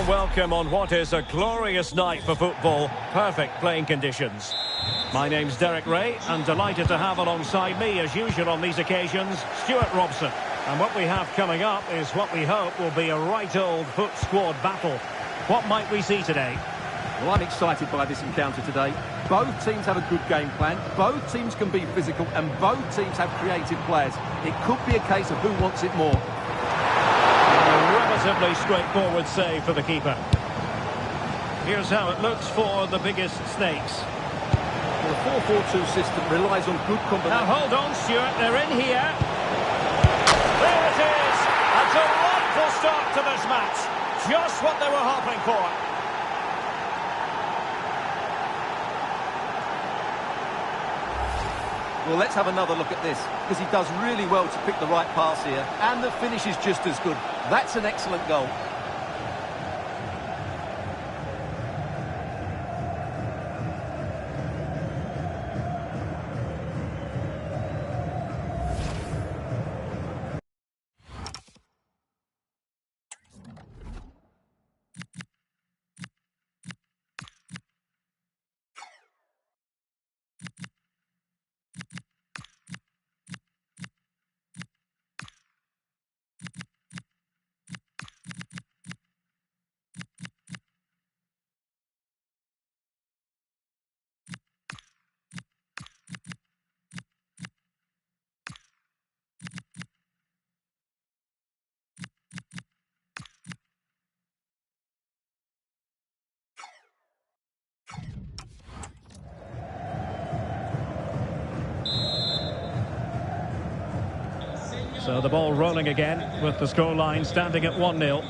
warm welcome on what is a glorious night for football. Perfect playing conditions. My name's Derek Ray, and delighted to have alongside me, as usual on these occasions, Stuart Robson. And what we have coming up is what we hope will be a right old foot squad battle. What might we see today? Well, I'm excited by this encounter today. Both teams have a good game plan, both teams can be physical, and both teams have creative players. It could be a case of who wants it more. A relatively straightforward save for the keeper. Here's how it looks for the biggest snakes. The 4-4-2 system relies on good combination. Now hold on, Stuart, they're in here. There it is! A delightful start to this match. Just what they were hoping for. Well, let's have another look at this, because he does really well to pick the right pass here, and the finish is just as good. That's an excellent goal. So the ball rolling again, with the scoreline standing at 1-0.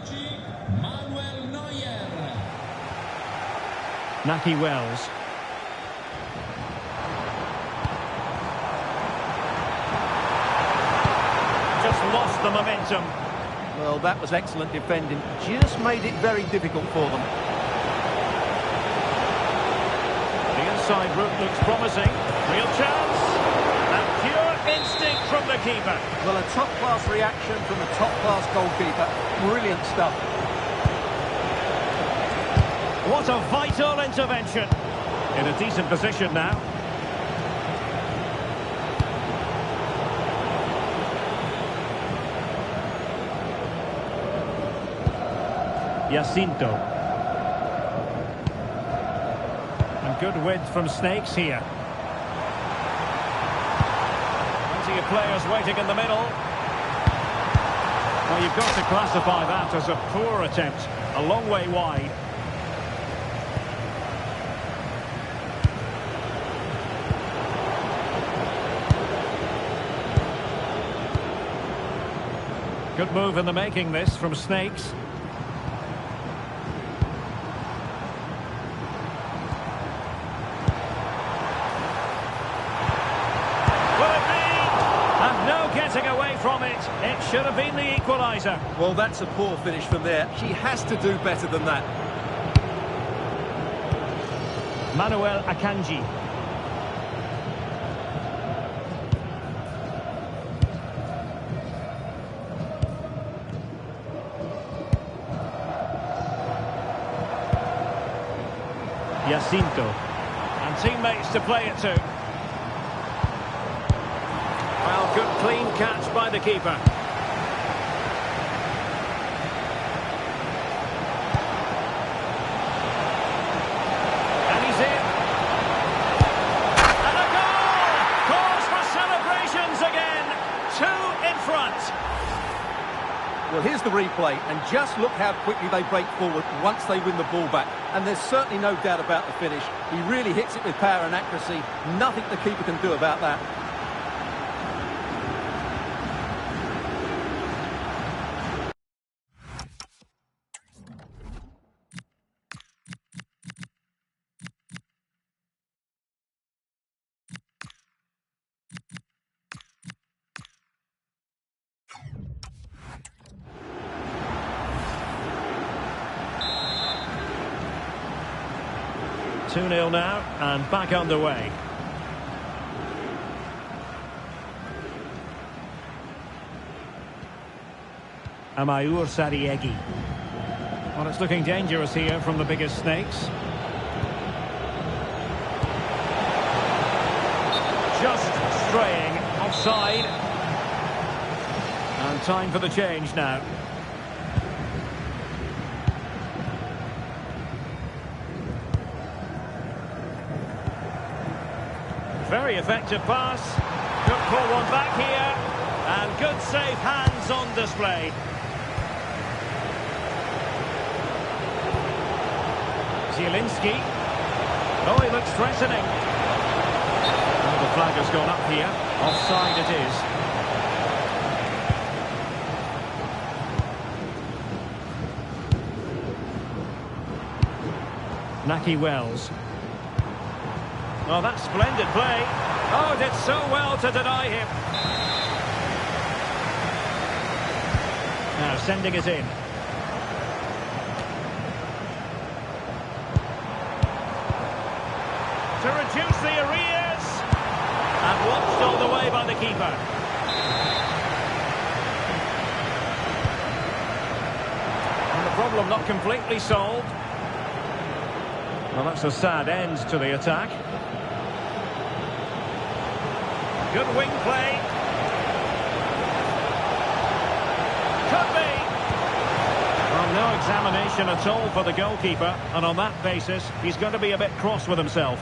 Naki Wells. Just lost the momentum. Well, that was excellent defending. Just made it very difficult for them. The inside route looks promising. Real chance. And pure instinct from the keeper. Well, a top-class reaction from a top-class goalkeeper. Brilliant stuff. What a vital intervention. In a decent position now. Jacinto. And good width from Snakes here. Plenty of players waiting in the middle. Well, you've got to classify that as a poor attempt. A long way wide. Good move in the making, this, from Snakes. From it should have been the equaliser. Well, that's a poor finish from there. She has to do better than that. Manuel Akanji. Jacinto. And teammates to play it to. Well, good clean catch by the keeper. And he's in. And a goal! Cause for celebrations again. 2 in front. Well, here's the replay, and just look how quickly they break forward once they win the ball back. And there's certainly no doubt about the finish. He really hits it with power and accuracy. Nothing the keeper can do about that. Two 2-0 now, and back underway. Amayour Sariegi. Well, it's looking dangerous here from the biggest snakes. Just straying offside. And time for the change now. Very effective pass. Could pull one back here. And good safe hands on display. Zielinski. Oh, he looks threatening. Oh, the flag has gone up here. Offside it is. Naki Wells. Oh, that's splendid play. Oh, did so well to deny him. Now sending it in. To reduce the arrears. And watched all the way by the keeper. And the problem not completely solved. Well, that's a sad end to the attack. Good wing play. Could be. Well, no examination at all for the goalkeeper. And on that basis, he's going to be a bit cross with himself.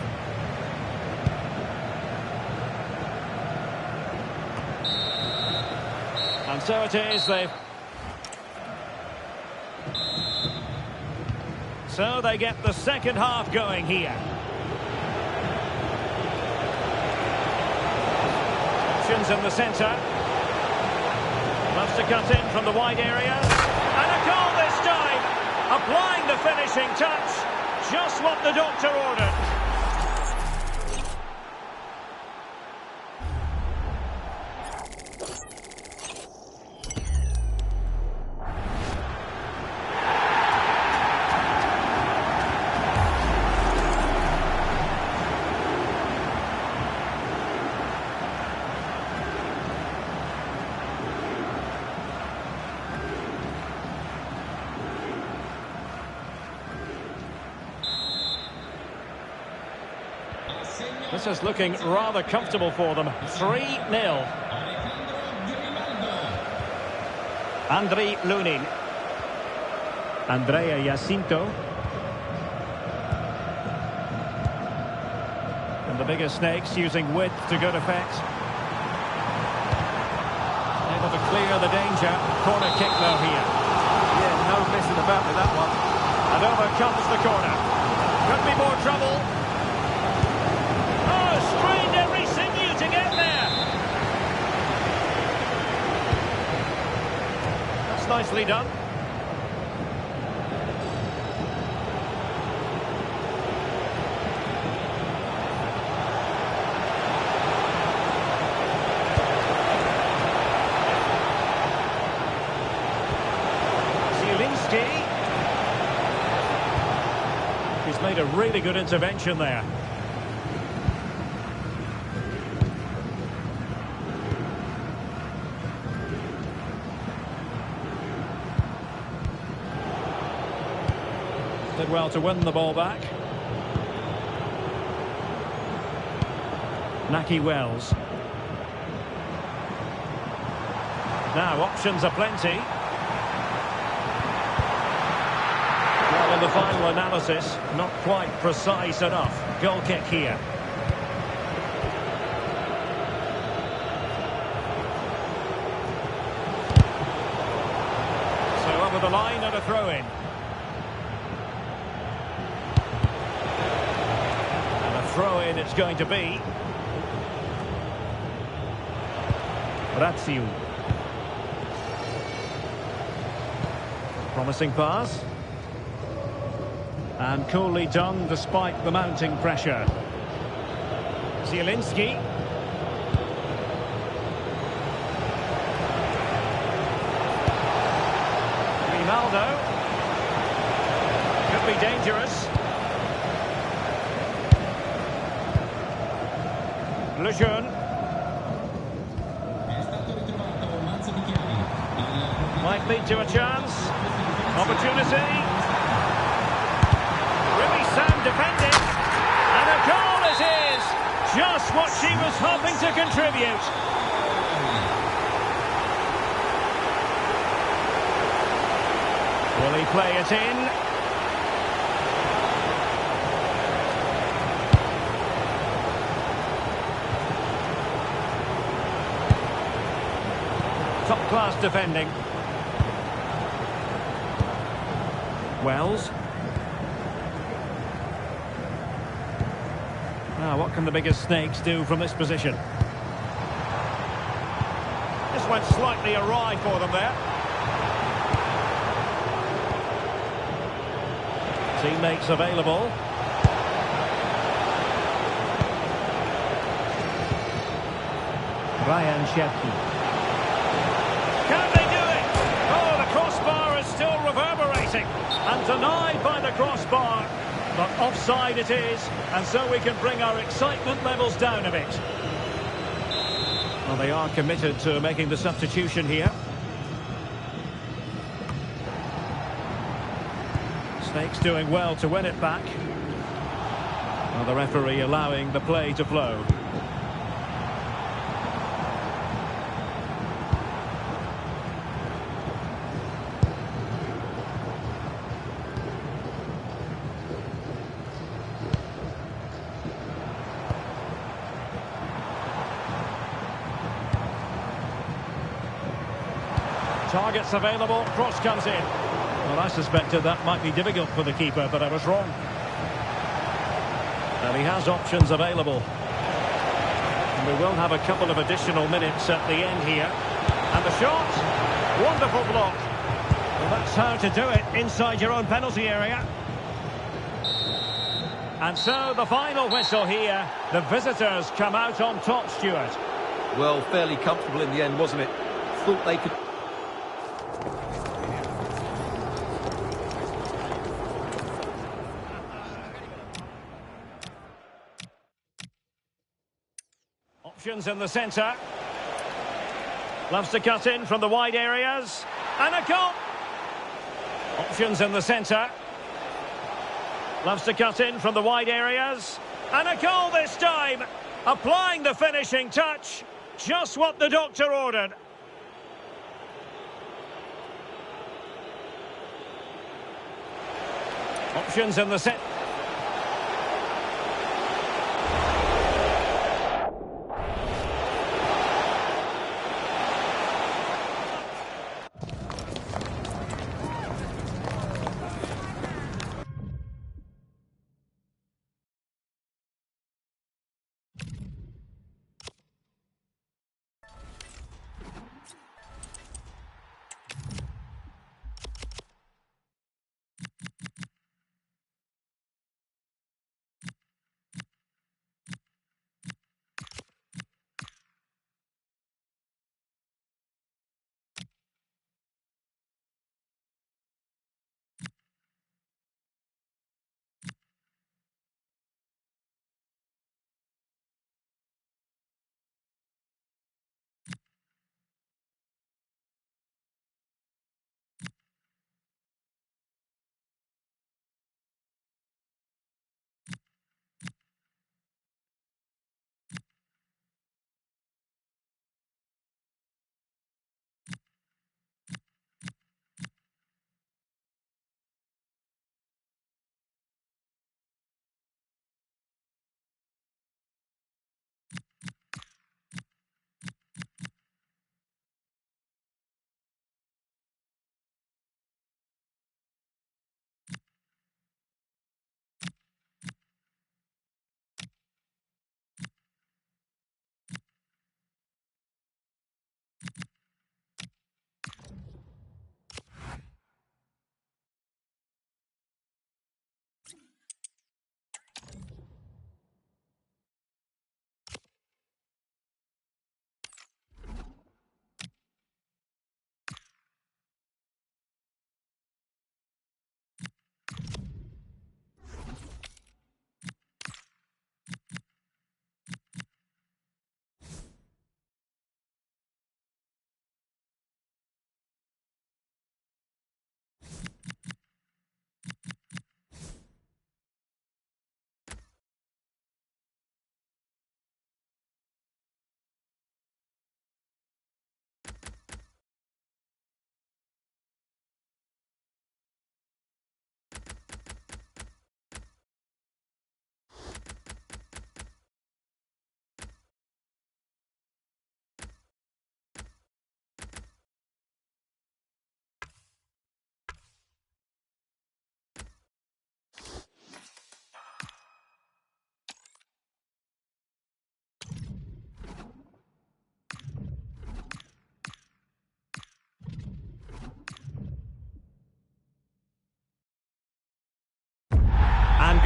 And so it is, So they get the second half going here. Options in the centre. Wants to cut in from the wide area. And a goal this time! Applying the finishing touch. Just what the doctor ordered. This is looking rather comfortable for them. 3-0. Andriy Lunin. Andrea Jacinto. And the bigger snakes using width to good effect. Able to clear the danger. Corner kick though here. Yeah, no messing about with that one. And over comes the corner. Could be more trouble. Strained every sinew to get there. That's nicely done. Zielinski. He's made a really good intervention there. Did well to win the ball back. Naki Wells. Now options are plenty. Well, in the final analysis, not quite precise enough. Goal kick here. So over the line and a throw-in. Throw-in it's going to be. Ratsiu. Promising pass. And coolly done despite the mounting pressure. Zielinski. Ronaldo. Could be dangerous. Lejeune. Might lead to a chance. Opportunity. defending. And a goal it is! Just what she was hoping to contribute. Will he play it in? Top-class defending. Wells. Now, what can the biggest snakes do from this position? This went slightly awry for them there. Teammates available. Ryan Shefty. Can they do it? Oh, the crossbar is still reverberating and denied by the crossbar. But offside it is, and so we can bring our excitement levels down a bit. Well, they are committed to making the substitution here. Snakes doing well to win it back. Well, the referee allowing the play to flow. Targets available, cross comes in. Well, I suspected that might be difficult for the keeper, but I was wrong. And he has options available. And we will have a couple of additional minutes at the end here. And the shot, wonderful block. Well, that's how to do it inside your own penalty area. And so the final whistle here. The visitors come out on top, Stuart. Well, fairly comfortable in the end, wasn't it? Thought they could... Options in the centre. Loves to cut in from the wide areas. And a goal! Options in the centre. Loves to cut in from the wide areas. And a goal this time! Applying the finishing touch. Just what the doctor ordered. Options in the centre.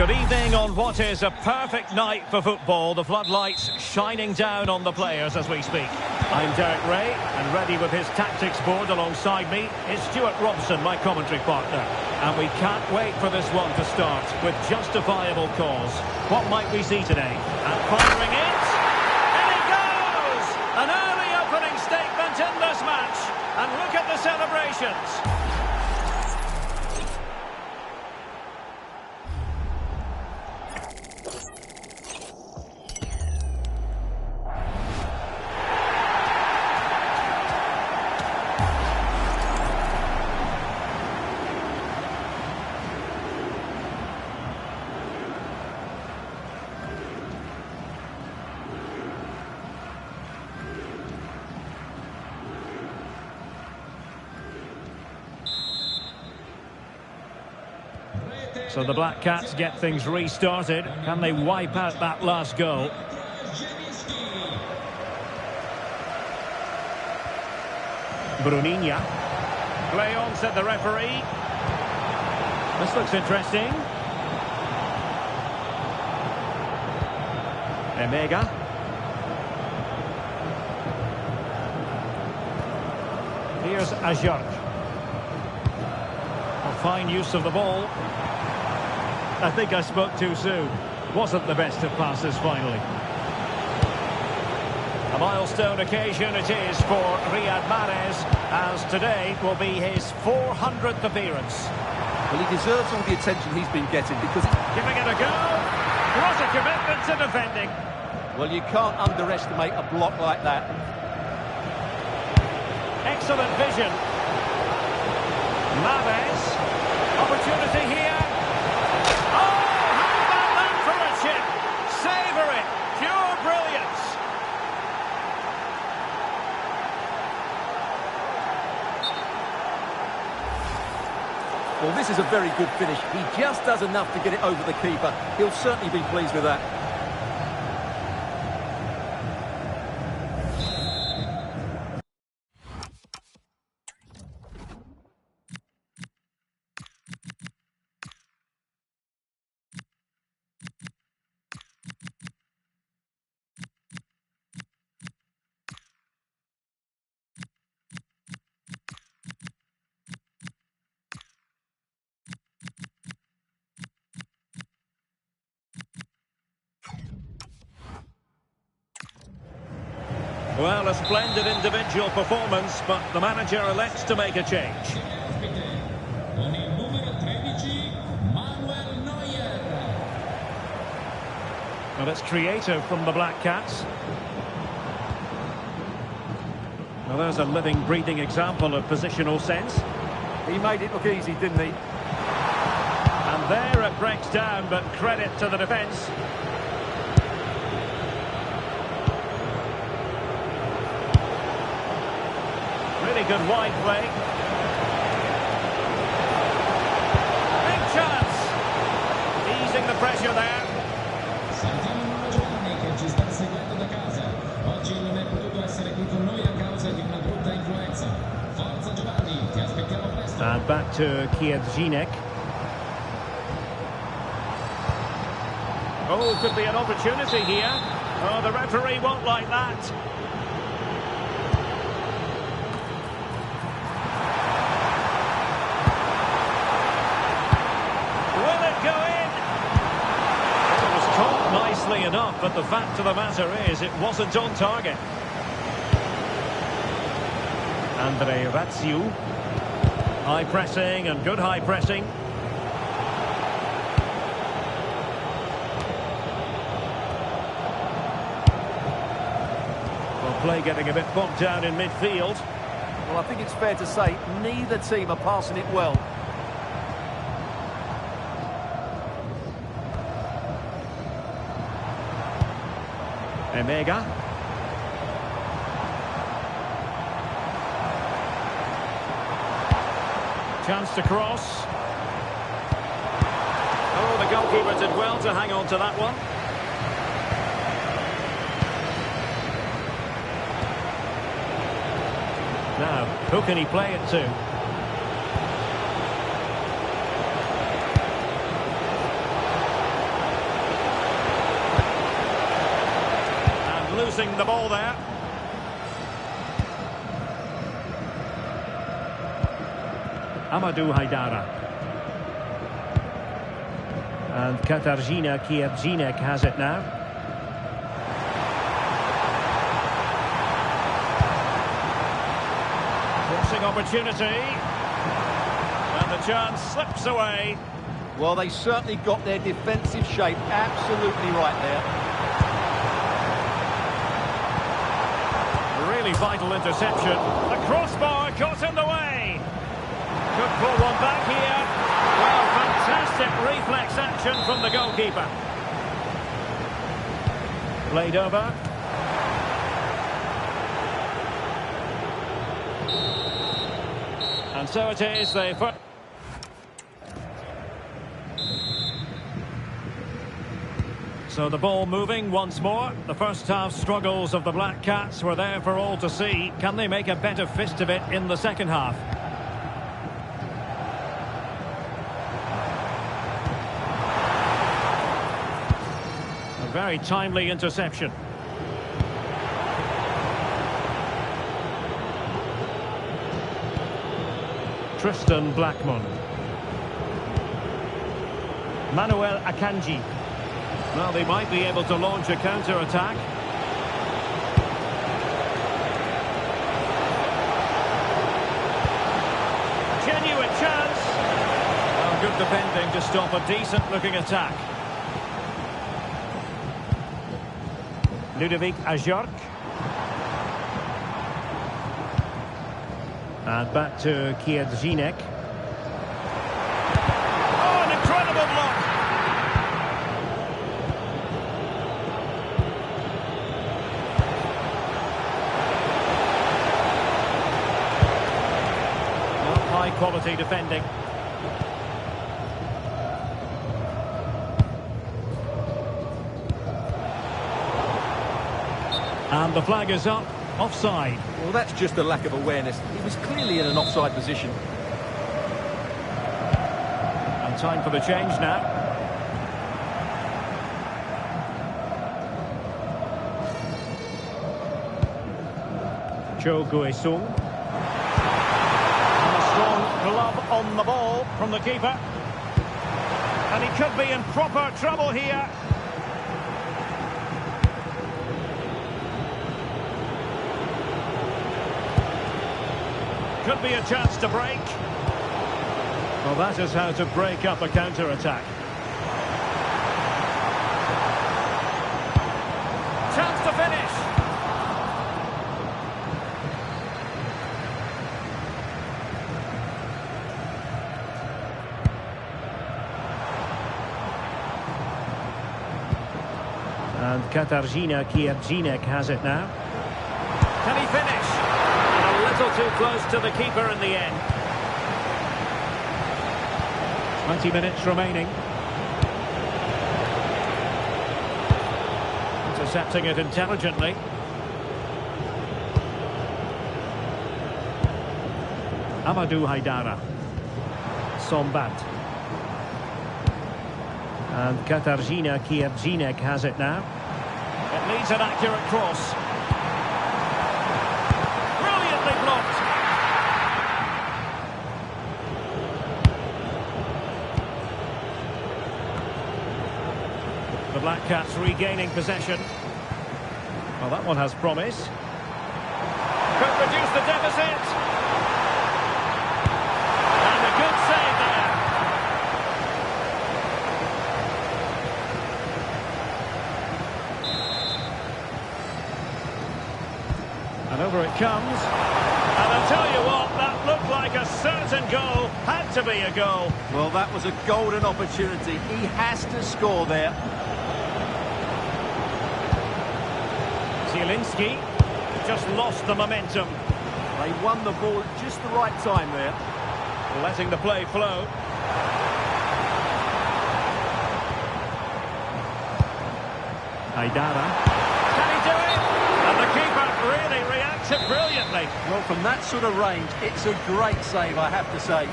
Good evening on what is a perfect night for football. The floodlights shining down on the players as we speak. I'm Derek Ray, and ready with his tactics board alongside me is Stuart Robson, my commentary partner. And we can't wait for this one to start with justifiable cause. What might we see today? And firing it! In he goes! An early opening statement in this match. And look at the celebrations. So the Black Cats get things restarted. Can they wipe out that last goal? Bruninia. Play on, said the referee. This looks interesting. Emega. Here's Ajurk. A fine use of the ball. I think I spoke too soon. Wasn't the best of passes finally. A milestone occasion it is for Riyad Mahrez, as today will be his 400th appearance. Well, he deserves all the attention he's been getting because... Giving it a go. What a commitment to defending. Well, you can't underestimate a block like that. Excellent vision. Mahrez. Opportunity here. Savour it! Pure brilliance! Well, this is a very good finish. He just does enough to get it over the keeper. He'll certainly be pleased with that. Well, a splendid individual performance, but the manager elects to make a change. Well, it's creative from the Black Cats. Well, there's a living, breathing example of positional sense. He made it look easy, didn't he? And there it breaks down, but credit to the defence. Really good wide play. Big chance. Easing the pressure there. And back to Kiedzinek. Oh, could be an opportunity here. Oh, the referee won't like that. Nicely enough, but the fact of the matter is it wasn't on target. Andre Ratsiu. High pressing and good high pressing. Well, play getting a bit bogged down in midfield. Well, I think it's fair to say neither team are passing it well. Emega. Chance to cross. Oh, the goalkeeper did well to hang on to that one. Now, who can he play it to? losing the ball there. Amadou Haidara. And Katarzyna Kierdzinek has it now. Crossing opportunity. And the chance slips away. Well, they certainly got their defensive shape absolutely right there. Really vital interception. The crossbar got in the way. Could pull one back here. Well, fantastic reflex action from the goalkeeper. Played over. And so it is. So the ball moving once more. The first half struggles of the Black Cats were there for all to see. Can they make a better fist of it in the second half? A very timely interception. Tristan Blackman. Manuel Akanji. Well, they might be able to launch a counter-attack. Genuine chance. Well, good defending to stop a decent-looking attack. Ludovic Ajorc. And back to Kierdzinek. Oh, an incredible block. High-quality defending. And the flag is up. Offside. Well, that's just a lack of awareness. He was clearly in an offside position. And time for the change now. Cho Guesung. And a strong glove on the ball from the keeper. And he could be in proper trouble here. Could be a chance to break. Well, that is how to break up a counter-attack. Chance to finish. And Katarzyna Kierdzinek has it now. Can he finish? A little too close to the keeper in the end. 20 minutes remaining. Intercepting it intelligently. Amadou Haidara. Sombat. And Katarzyna Kierdzinek has it now. It needs an accurate cross. The Black Cats regaining possession. Well, that one has promise. Could reduce the deficit. And a good save there. And over it comes. And I'll tell you what, that looked like a certain goal. Had to be a goal. Well, that was a golden opportunity. He has to score there. Zielinski just lost the momentum. They won the ball at just the right time there. Letting the play flow. Haidara. Can he do it? And the keeper really reacted brilliantly. Well, from that sort of range, it's a great save, I have to say.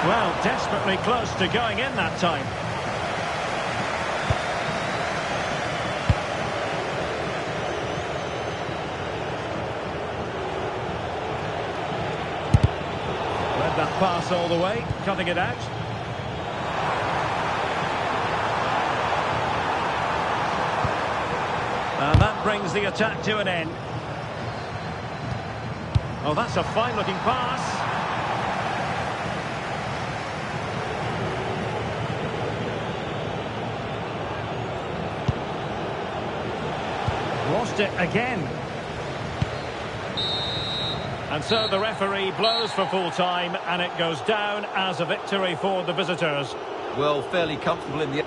Well, desperately close to going in that time. That pass all the way, cutting it out. And that brings the attack to an end. Oh, that's a fine-looking pass. Lost it again. And so the referee blows for full time, and it goes down as a victory for the visitors. Well, fairly comfortable in the...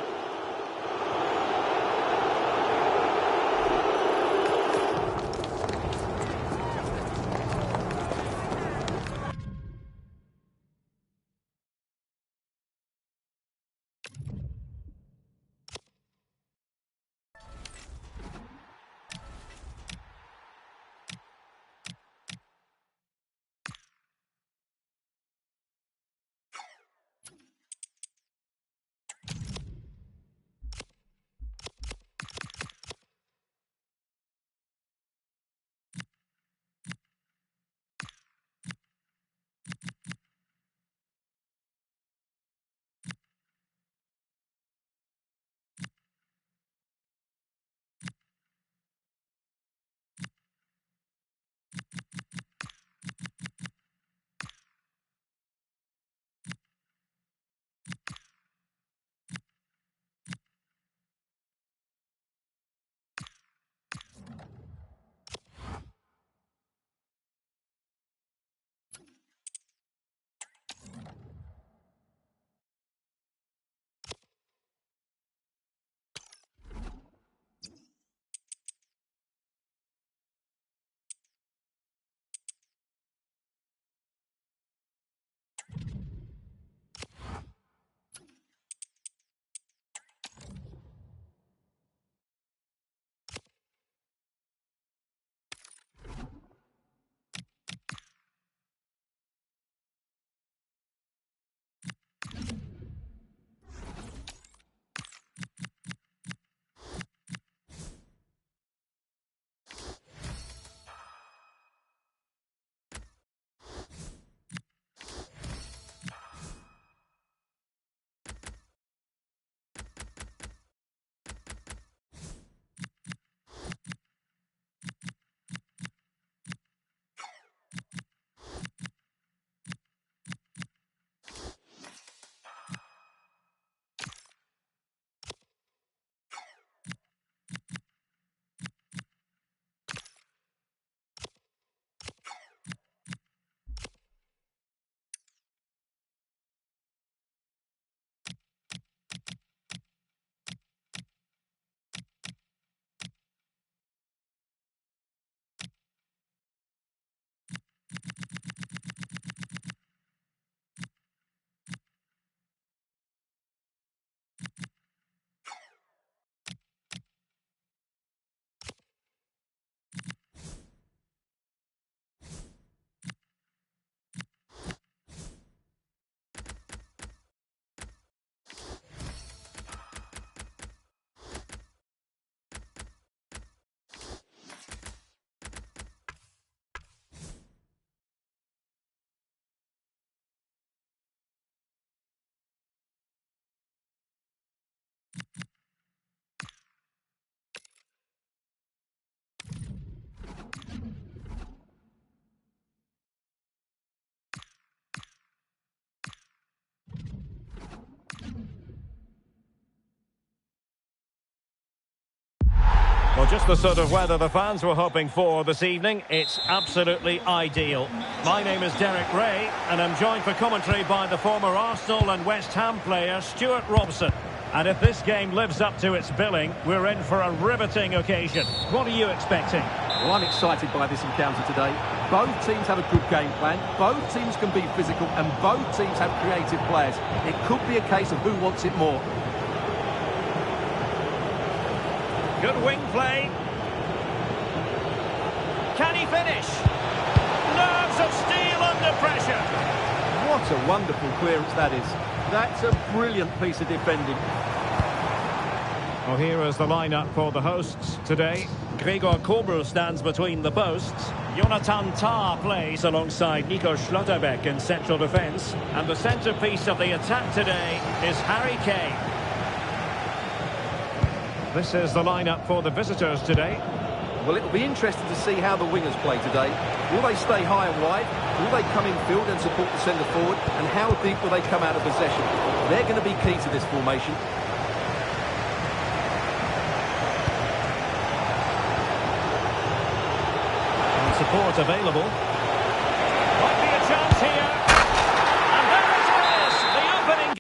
Well, just the sort of weather the fans were hoping for this evening. It's absolutely ideal. My name is Derek Ray, and I'm joined for commentary by the former Arsenal and West Ham player Stuart Robson. And if this game lives up to its billing, we're in for a riveting occasion. What are you expecting? Well, I'm excited by this encounter today. Both teams have a good game plan, both teams can be physical, and both teams have creative players. It could be a case of who wants it more. Good wing play. Can he finish? Nerves of steel under pressure. What a wonderful clearance that is. That's a brilliant piece of defending. Well, here is the lineup for the hosts today. Gregor Kobel stands between the posts. Jonathan Tah plays alongside Nico Schlotterbeck in central defence. And the centrepiece of the attack today is Harry Kane. This is the lineup for the visitors today. Well, it'll be interesting to see how the wingers play today. Will they stay high and wide? Will they come in field and support the centre forward? And how deep will they come out of possession? They're going to be key to this formation. And support available. Might be a chance here. And there it is! The opening.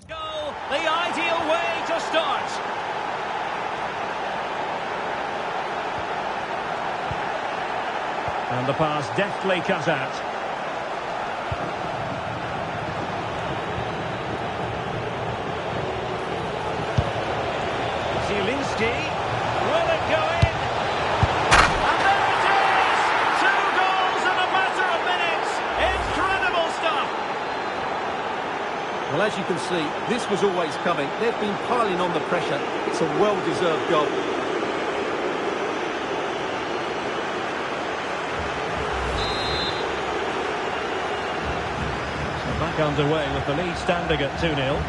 Goal, the ideal way to start. And the pass deftly cut out. Zielinski, will it go in? And there it is! 2 goals in a matter of minutes! Incredible stuff! Well, as you can see, this was always coming. They've been piling on the pressure. It's a well-deserved goal. So back underway with the lead standing at 2-0.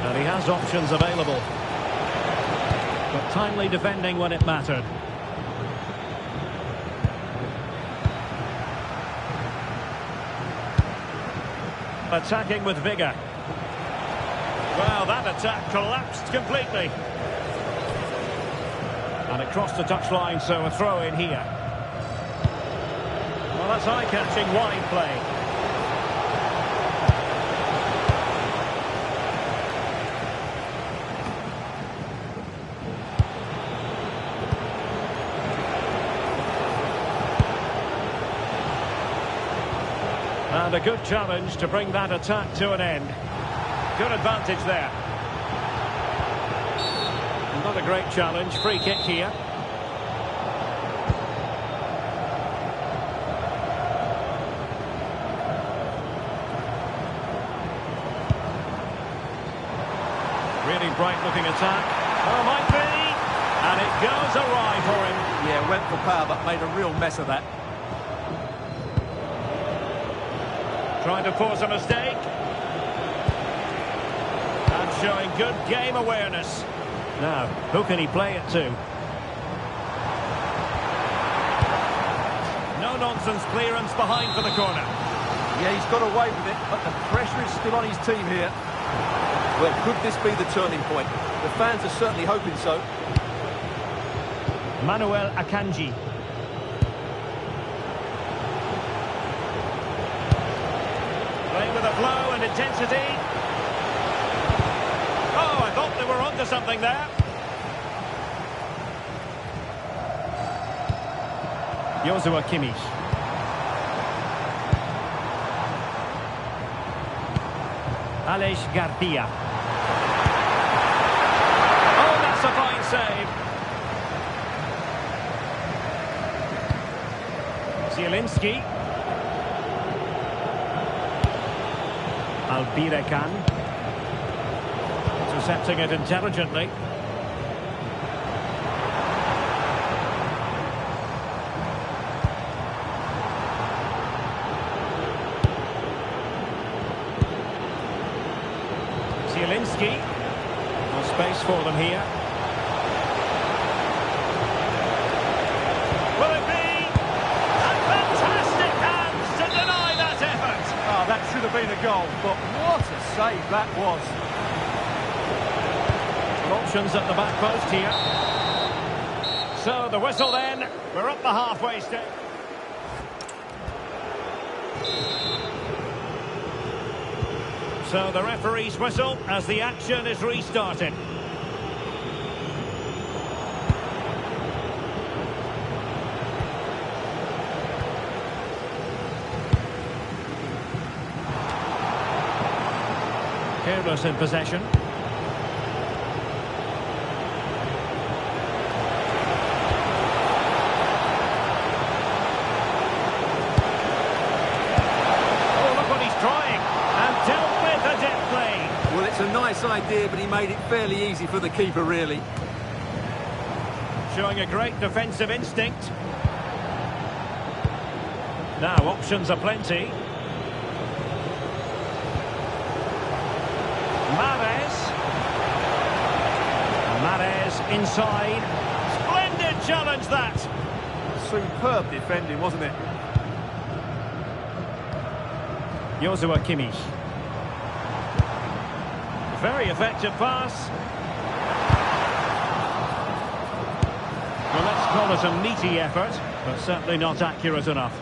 And he has options available. But timely defending when it mattered. Attacking with vigour. Well, that attack collapsed completely. And it crossed the touchline, so a throw in here. Well, that's eye-catching wide play. And a good challenge to bring that attack to an end. Good advantage there. Not a great challenge. Free kick here. Really bright-looking attack. Oh, might be. And it goes awry for him. Yeah, went for power, but made a real mess of that. Trying to force a mistake. And showing good game awareness. Now, who can he play it to? No-nonsense clearance behind for the corner. Yeah, he's got away with it, but the pressure is still on his team here. Well, could this be the turning point? The fans are certainly hoping so. Manuel Akanji. Playing with a flow and intensity. Oh, I thought they were onto something there. Joshua Kimmich. Aleix Garcia. Oh, that's a fine save. Zielinski. Albirekan. Intercepting it intelligently. Zielinski. No space for them here. Will it be? And fantastic hands to deny that effort. Oh, that should have been a goal, but what a save that was. Options at the back post here. So the whistle then. We're up the halfway stage. So the referee's whistle as the action is restarted. Careless in possession. idea, but he made it fairly easy for the keeper, really. Showing a great defensive instinct. Now, options are plenty. Mahrez inside. Splendid challenge, that. Superb defending, wasn't it? Joshua Kimmich. Very effective pass. Well, let's call it a meaty effort, but certainly not accurate enough.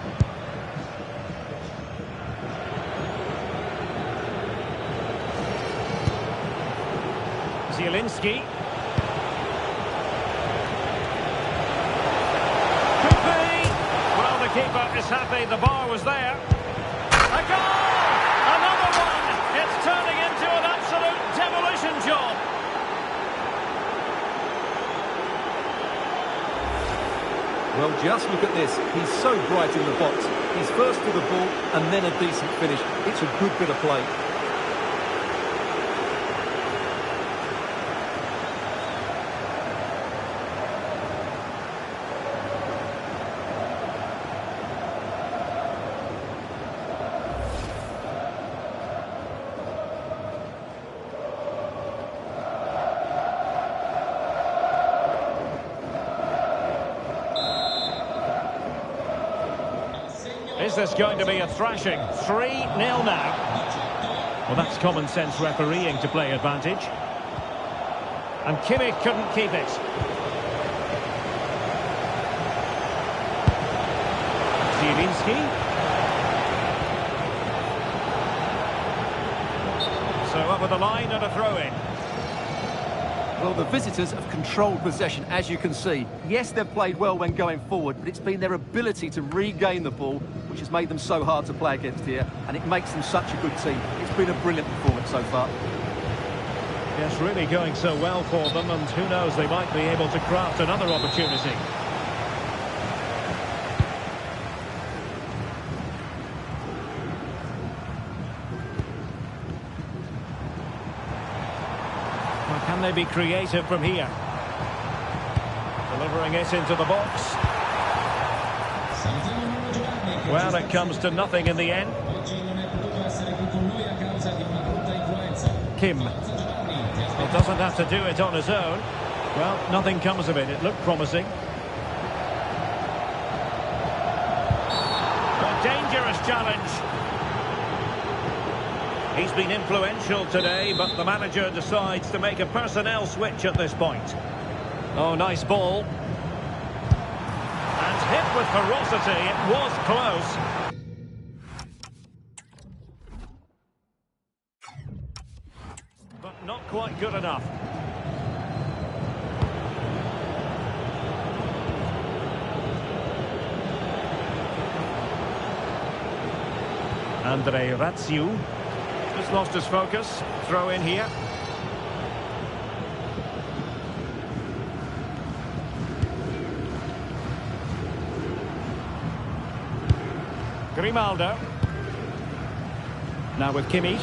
Zielinski. Could be. Well, the keeper is happy the bar was there. A goal! Another one! It's turning into an absolute demolition job. Well, just look at this. He's so bright in the box. He's first to the ball and then a decent finish. It's a good bit of play. Is this going to be a thrashing? 3-0 now. Well, that's common sense refereeing to play advantage. And Kimmich couldn't keep it. Zielinski. So over the line and a throw-in. Well, the visitors have controlled possession, as you can see. Yes, they've played well when going forward, but it's been their ability to regain the ball which has made them so hard to play against here, and it makes them such a good team. It's been a brilliant performance so far. Yes, really going so well for them, and who knows, they might be able to craft another opportunity. Well, can they be creative from here? Delivering it into the box. Well, it comes to nothing in the end. Kim. He doesn't have to do it on his own. Well, nothing comes of it. It looked promising. A dangerous challenge. He's been influential today, but the manager decides to make a personnel switch at this point. Oh, nice ball. And hit with ferocity. It was close. But not quite good enough. Andre Ratsiu just lost his focus. Throw in here. Grimaldo. Now with Kimmich.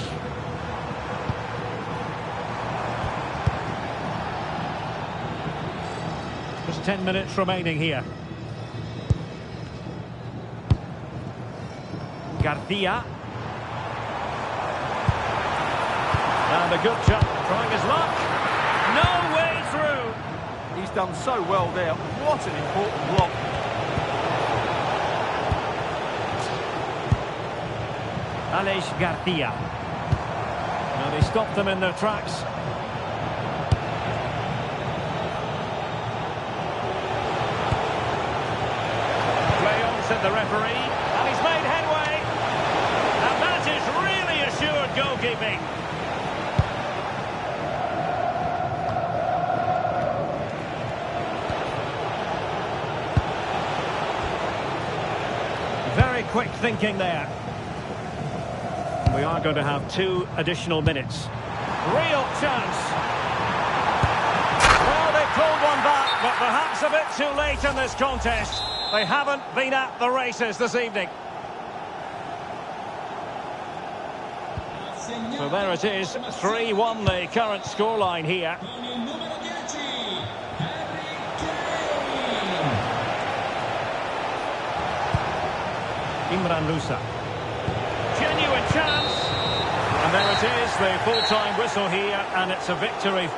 Just 10 minutes remaining here. Garcia. And a good shot, trying his luck. No way through. He's done so well there. What an important block. Aleix Garcia. Now they stopped them in their tracks. Play on, said the referee, and he's made headway. And that is really assured goalkeeping. Very quick thinking there. We are going to have 2 additional minutes. Real chance. Well, they pulled one back, but perhaps a bit too late in this contest. They haven't been at the races this evening. So there it is, 3-1 the current scoreline here. Imran Musa. Genuine chance. And there it is, the full-time whistle here, and it's a victory